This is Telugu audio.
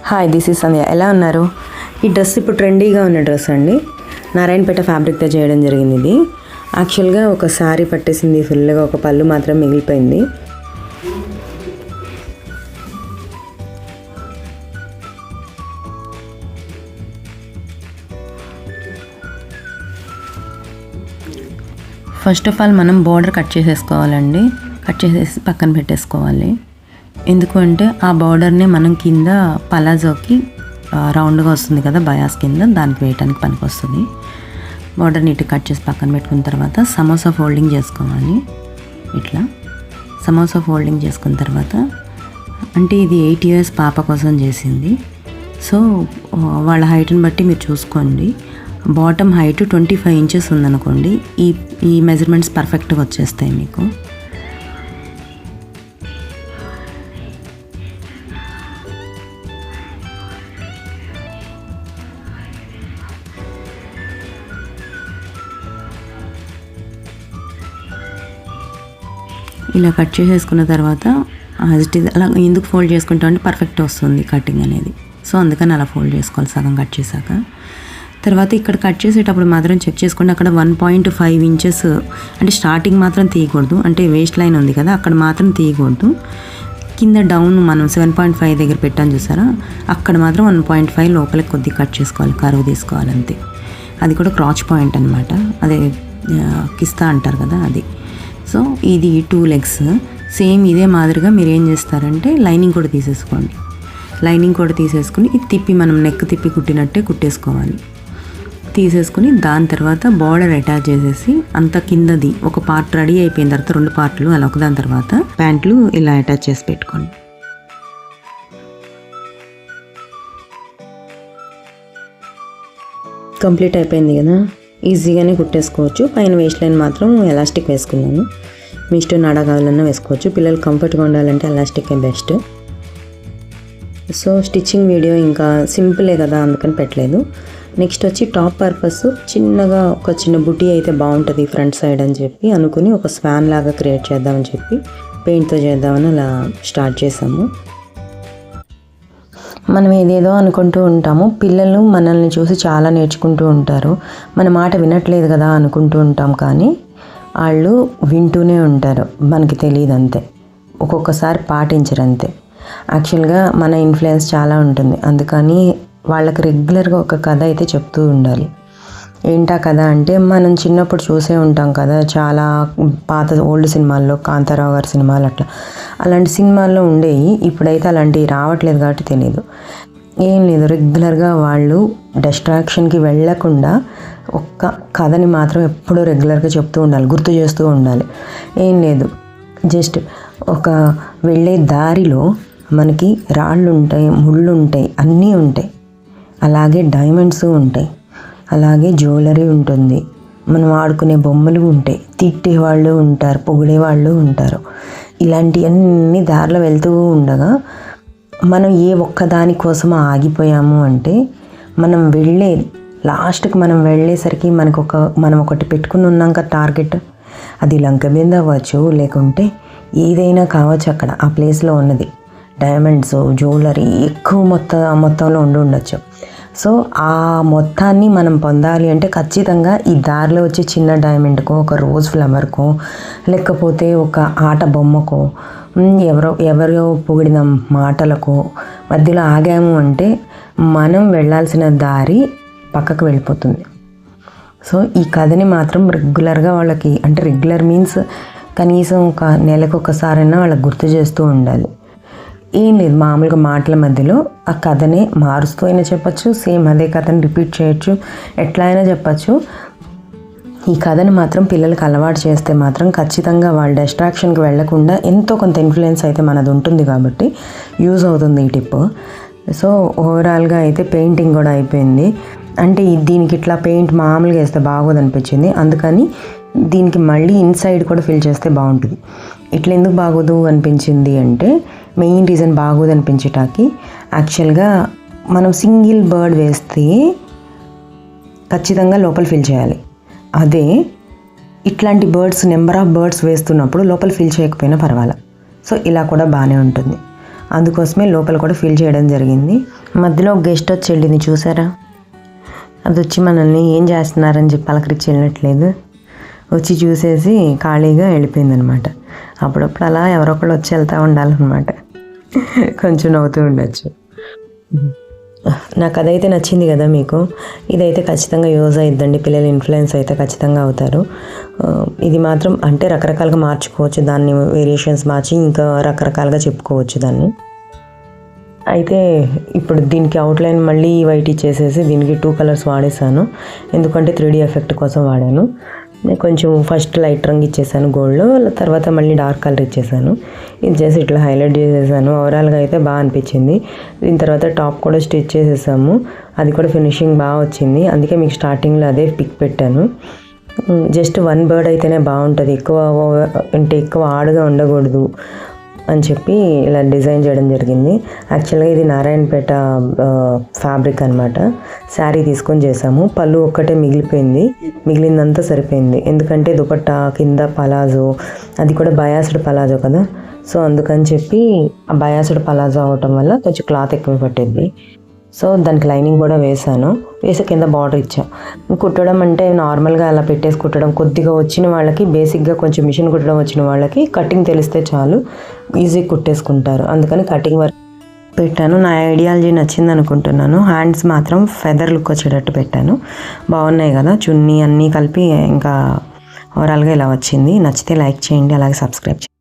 హాయ్, దిస్ ఈజ్ సంధ్య. ఎలా ఉన్నారు? ఈ డ్రెస్ ఇప్పుడు ట్రెండీగా ఉన్న డ్రెస్ అండి. నారాయణపేట ఫ్యాబ్రిక్తో చేయడం జరిగింది. ఇది యాక్చువల్గా ఒక శారీ పట్టేసింది ఫుల్గా, ఒక పళ్ళు మాత్రం మిగిలిపోయింది. ఫస్ట్ ఆఫ్ ఆల్ మనం బోర్డర్ కట్ చేసేసుకోవాలండి. కట్ చేసేసి పక్కన పెట్టేసుకోవాలి. ఎందుకు అంటే ఆ బార్డర్ని మనం కింద పలాజోకి రౌండ్గా వస్తుంది కదా బయాస్ కింద, దానికి వేయడానికి పనికి వస్తుంది. బార్డర్ నీట్గా కట్ చేసి పక్కన పెట్టుకున్న తర్వాత సమోసా ఫోల్డింగ్ చేసుకోవాలి. ఇట్లా సమోసా ఫోల్డింగ్ చేసుకున్న తర్వాత, అంటే ఇది 8 years పాప కోసం చేసింది. సో వాళ్ళ హైట్ని బట్టి మీరు చూసుకోండి. బాటమ్ హైట్ 25 inches ఉందనుకోండి, ఈ మెజర్మెంట్స్ పర్ఫెక్ట్గా వచ్చేస్తాయి మీకు. ఇలా కట్ చేసేసుకున్న తర్వాత అలా ఎందుకు ఫోల్డ్ చేసుకుంటాం అంటే పర్ఫెక్ట్ వస్తుంది కటింగ్ అనేది. సో అందుకని అలా ఫోల్డ్ చేసుకోవాలి సగం కట్ చేశాక. తర్వాత ఇక్కడ కట్ చేసేటప్పుడు మాత్రం చెక్ చేసుకోండి, అక్కడ 1.5 inches అంటే స్టార్టింగ్ మాత్రం తీయకూడదు, అంటే వేస్ట్ లైన్ ఉంది కదా అక్కడ మాత్రం తీయకూడదు. కింద డౌన్ మనం 7.5 దగ్గర పెట్టాను చూసారా, అక్కడ మాత్రం 1.5 లోపలికి కొద్దిగా కట్ చేసుకోవాలి, కరువు తీసుకోవాలి అంతే. అది కూడా క్రాచ్ పాయింట్ అనమాట, అదే కిస్తా అంటారు కదా అది. సో ఇది 2 legs. సేమ్ ఇదే మాదిరిగా మీరు ఏం చేస్తారంటే లైనింగ్ కూడా తీసేసుకోండి. లైనింగ్ కూడా తీసేసుకుని ఇది తిప్పి మనం నెక్ తిప్పి కుట్టినట్టే కుట్టేసుకోవాలి. తీసేసుకుని దాని తర్వాత బార్డర్ అటాచ్ చేసేసి అంత కిందది ఒక పార్ట్ రెడీ అయిపోయిన తర్వాత 2 పార్ట్లు అలా ఒకదాని తర్వాత ప్యాంట్లు ఇలా అటాచ్ చేసి పెట్టుకోండి. కంప్లీట్ అయిపోయింది కదా, ఈజీగానే కుట్టేసుకోవచ్చు. పైన వేస్ట్ లైన్ మాత్రం ఎలాస్టిక్ వేసుకున్నాను. మీ ఇష్టం నాడా కావాలన్నా వేసుకోవచ్చు. పిల్లలు కంఫర్ట్గా ఉండాలంటే ఎలాస్టికే బెస్ట్. సో స్టిచ్చింగ్ వీడియో ఇంకా సింపులే కదా అందుకని పెట్టలేదు. నెక్స్ట్ వచ్చి టాప్ పర్పస్ చిన్నగా ఒక చిన్న బుటీ అయితే బాగుంటుంది ఫ్రంట్ సైడ్ అని చెప్పి అనుకుని ఒక స్వాన్ లాగా క్రియేట్ చేద్దామని చెప్పి పెయింట్తో చేద్దామని అలా స్టార్ట్ చేసాము. మనం ఏదేదో అనుకుంటూ ఉంటాము, పిల్లలు మనల్ని చూసి చాలా నేర్చుకుంటూ ఉంటారు. మన మాట వినట్లేదు కదా అనుకుంటూ ఉంటాం, కానీ వాళ్ళు వింటూనే ఉంటారు, మనకి తెలియదు అంతే. ఒక్కొక్కసారి పాటించరు అంతే. యాక్చువల్గా మన ఇన్ఫ్లుయెన్స్ చాలా ఉంటుంది, అందుకని వాళ్ళకి రెగ్యులర్గా ఒక కథ అయితే చెప్తూ ఉండాలి. ఏంటా కథ అంటే మనం చిన్నప్పుడు చూసే ఉంటాం కదా, చాలా పాత ఓల్డ్ సినిమాల్లో, కాంతారావు గారి సినిమాలు అట్లా అలాంటి సినిమాల్లో ఉండేవి. ఇప్పుడైతే అలాంటివి రావట్లేదు కాబట్టి తెలియదు. ఏం లేదు, రెగ్యులర్గా వాళ్ళు డిస్ట్రాక్షన్కి వెళ్ళకుండా ఒక్క కథని మాత్రం ఎప్పుడూ రెగ్యులర్గా చెప్తూ ఉండాలి, గుర్తు చేస్తూ ఉండాలి. ఏం లేదు, జస్ట్ ఒక వెళ్ళే దారిలో మనకి రాళ్ళు ఉంటాయి, ముళ్ళు ఉంటాయి, అన్నీ ఉంటాయి. అలాగే డైమండ్స్ ఉంటాయి, అలాగే జ్యువెలరీ ఉంటుంది, మనం ఆడుకునే బొమ్మలు ఉంటాయి, తిట్టేవాళ్ళు ఉంటారు, పొగిడేవాళ్ళు ఉంటారు. ఇలాంటివన్నీ దారిలో వెళ్తూ ఉండగా మనం ఏ ఒక్క దానికోసమో ఆగిపోయాము అంటే మనం లాస్ట్కి మనం వెళ్ళేసరికి మనం ఒకటి పెట్టుకుని ఉన్నాక టార్గెట్, అది లంక మీద అవ్వచ్చు, లేకుంటే ఏదైనా కావచ్చు. అక్కడ ఆ ప్లేస్లో ఉన్నది డైమండ్స్, జ్యువెలరీ ఎక్కువ మొత్తంలో ఉండొచ్చు. సో ఆ మొత్తాన్ని మనం పొందాలి అంటే ఖచ్చితంగా ఈ దారిలో వచ్చే చిన్న డైమండ్కో, ఒక రోజ్ ఫ్లవర్కో, లేకపోతే ఒక ఆట బొమ్మకో, ఎవరో పొగిడిన మాటలకో మధ్యలో ఆగాము అంటే మనం వెళ్ళాల్సిన దారి పక్కకు వెళ్ళిపోతుంది. సో ఈ కథని మాత్రం రెగ్యులర్గా వాళ్ళకి, అంటే రెగ్యులర్ మీన్స్ కనీసం ఒక నెలకు ఒకసారైనా వాళ్ళకి గుర్తు చేస్తూ ఉండాలి. ఏం లేదు, మామూలుగా మాటల మధ్యలో ఆ కథనే మారుస్తూ అయినా చెప్పచ్చు, సేమ్ అదే కథని రిపీట్ చేయొచ్చు, ఎట్లా అయినా చెప్పచ్చు. ఈ కథని మాత్రం పిల్లలకి అలవాటు చేస్తే మాత్రం ఖచ్చితంగా వాళ్ళు డిస్ట్రాక్షన్కి వెళ్ళకుండా ఎంతో కొంత ఇన్ఫ్లుయెన్స్ అయితే మనది ఉంటుంది కాబట్టి యూజ్ అవుతుంది ఈ టిప్. సో ఓవరాల్గా అయితే పెయింటింగ్ కూడా అయిపోయింది. అంటే దీనికి ఇట్లా పెయింట్ మామూలుగా వేస్తే బాగోదు అనిపించింది, అందుకని దీనికి మళ్ళీ ఇన్సైడ్ కూడా ఫిల్ చేస్తే బాగుంటుంది. ఇట్లా ఎందుకు బాగోదు అనిపించింది అంటే మెయిన్ రీజన్ బాగోదు అనిపించటానికి, యాక్చువల్గా మనం సింగిల్ బర్డ్ వేస్తే ఖచ్చితంగా లోపల ఫిల్ చేయాలి. అదే ఇట్లాంటి నెంబర్ ఆఫ్ బర్డ్స్ వేస్తున్నప్పుడు లోపల ఫిల్ చేయకపోయినా పర్వాలేదు. సో ఇలా కూడా బాగానే ఉంటుంది. అందుకోసమే లోపల కూడా ఫిల్ చేయడం జరిగింది. మధ్యలో ఒక గెస్ట్ వచ్చి వెళ్ళింది చూసారా, అది వచ్చి మనల్ని ఏం చేస్తున్నారని చెప్పి పలకరించి వెళ్ళట్లేదు, వచ్చి చూసేసి ఖాళీగా వెళ్ళిపోయింది అనమాట. అప్పుడప్పుడు అలా ఎవరొకళ్ళు వచ్చి వెళ్తూ ఉండాలన్నమాట. కొంచెం నవ్వుతూ ఉండొచ్చు. నాకు అదైతే నచ్చింది కదా మీకు. ఇదైతే ఖచ్చితంగా యూజ్ అయిద్దండి, పిల్లలు ఇన్ఫ్లుయెన్స్ అయితే ఖచ్చితంగా అవుతారు. ఇది మాత్రం అంటే రకరకాలుగా మార్చుకోవచ్చు, దాన్ని వేరియేషన్స్ మార్చి ఇంకా రకరకాలుగా చెప్పుకోవచ్చు దాన్ని. అయితే ఇప్పుడు దీనికి అవుట్లైన్ మళ్ళీ వైట్ ఇచ్చేసేసి దీనికి 2 కలర్స్ వాడేసాను, ఎందుకంటే 3D ఎఫెక్ట్ కోసం వాడాను. కొంచెం ఫస్ట్ లైట్ రంగు ఇచ్చేసాను గోల్డ్లో, తర్వాత మళ్ళీ డార్క్ కలర్ ఇచ్చేసాను. ఇది చేసి ఇట్లా హైలైట్ చేసేసాను. ఓవరాల్గా అయితే బాగా అనిపించింది. దీని తర్వాత టాప్ కూడా స్టిచ్ చేసేసాము, అది కూడా ఫినిషింగ్ బాగా వచ్చింది. అందుకే మీకు స్టార్టింగ్లో అదే పిక్ పెట్టాను. జస్ట్ 1 బర్డ్ అయితేనే బాగుంటుంది, ఎక్కువ ఆడుగా ఉండకూడదు అని చెప్పి ఇలా డిజైన్ చేయడం జరిగింది. యాక్చువల్గా ఇది నారాయణపేట ఫ్యాబ్రిక్ అనమాట. శారీ తీసుకొని చేసాము. పళ్ళు ఒక్కటే మిగిలిపోయింది, మిగిలిందంతా సరిపోయింది. ఎందుకంటే దుపట్టా కింద పలాజో, అది కూడా బయాస్డ్ పలాజో కదా, సో అందుకని చెప్పి ఆ బయాస్డ్ పలాజో అవటం వల్ల కొంచెం క్లాత్ ఎక్కువ పట్టింది. సో దానికి లైనింగ్ కూడా వేసాను, వేసి కింద బార్డర్ ఇచ్చా. కుట్టడం అంటే నార్మల్గా అలా పెట్టేసి కుట్టడం, కొద్దిగా వచ్చిన వాళ్ళకి బేసిక్గా కొంచెం మిషన్ కుట్టడం వచ్చిన వాళ్ళకి కటింగ్ తెలిస్తే చాలు, ఈజీగా కుట్టేసుకుంటారు. అందుకని కటింగ్ వర్క్ పెట్టాను. నా ఐడియాలజీ నచ్చింది అనుకుంటున్నాను. హ్యాండ్స్ మాత్రం ఫెదర్ లుక్ వచ్చేటట్టు పెట్టాను. బాగున్నాయి కదా, చున్నీ అన్నీ కలిపి ఇంకా ఓవరాల్గా ఇలా వచ్చింది. నచ్చితే లైక్ చేయండి, అలాగే సబ్స్క్రైబ్ చేయండి.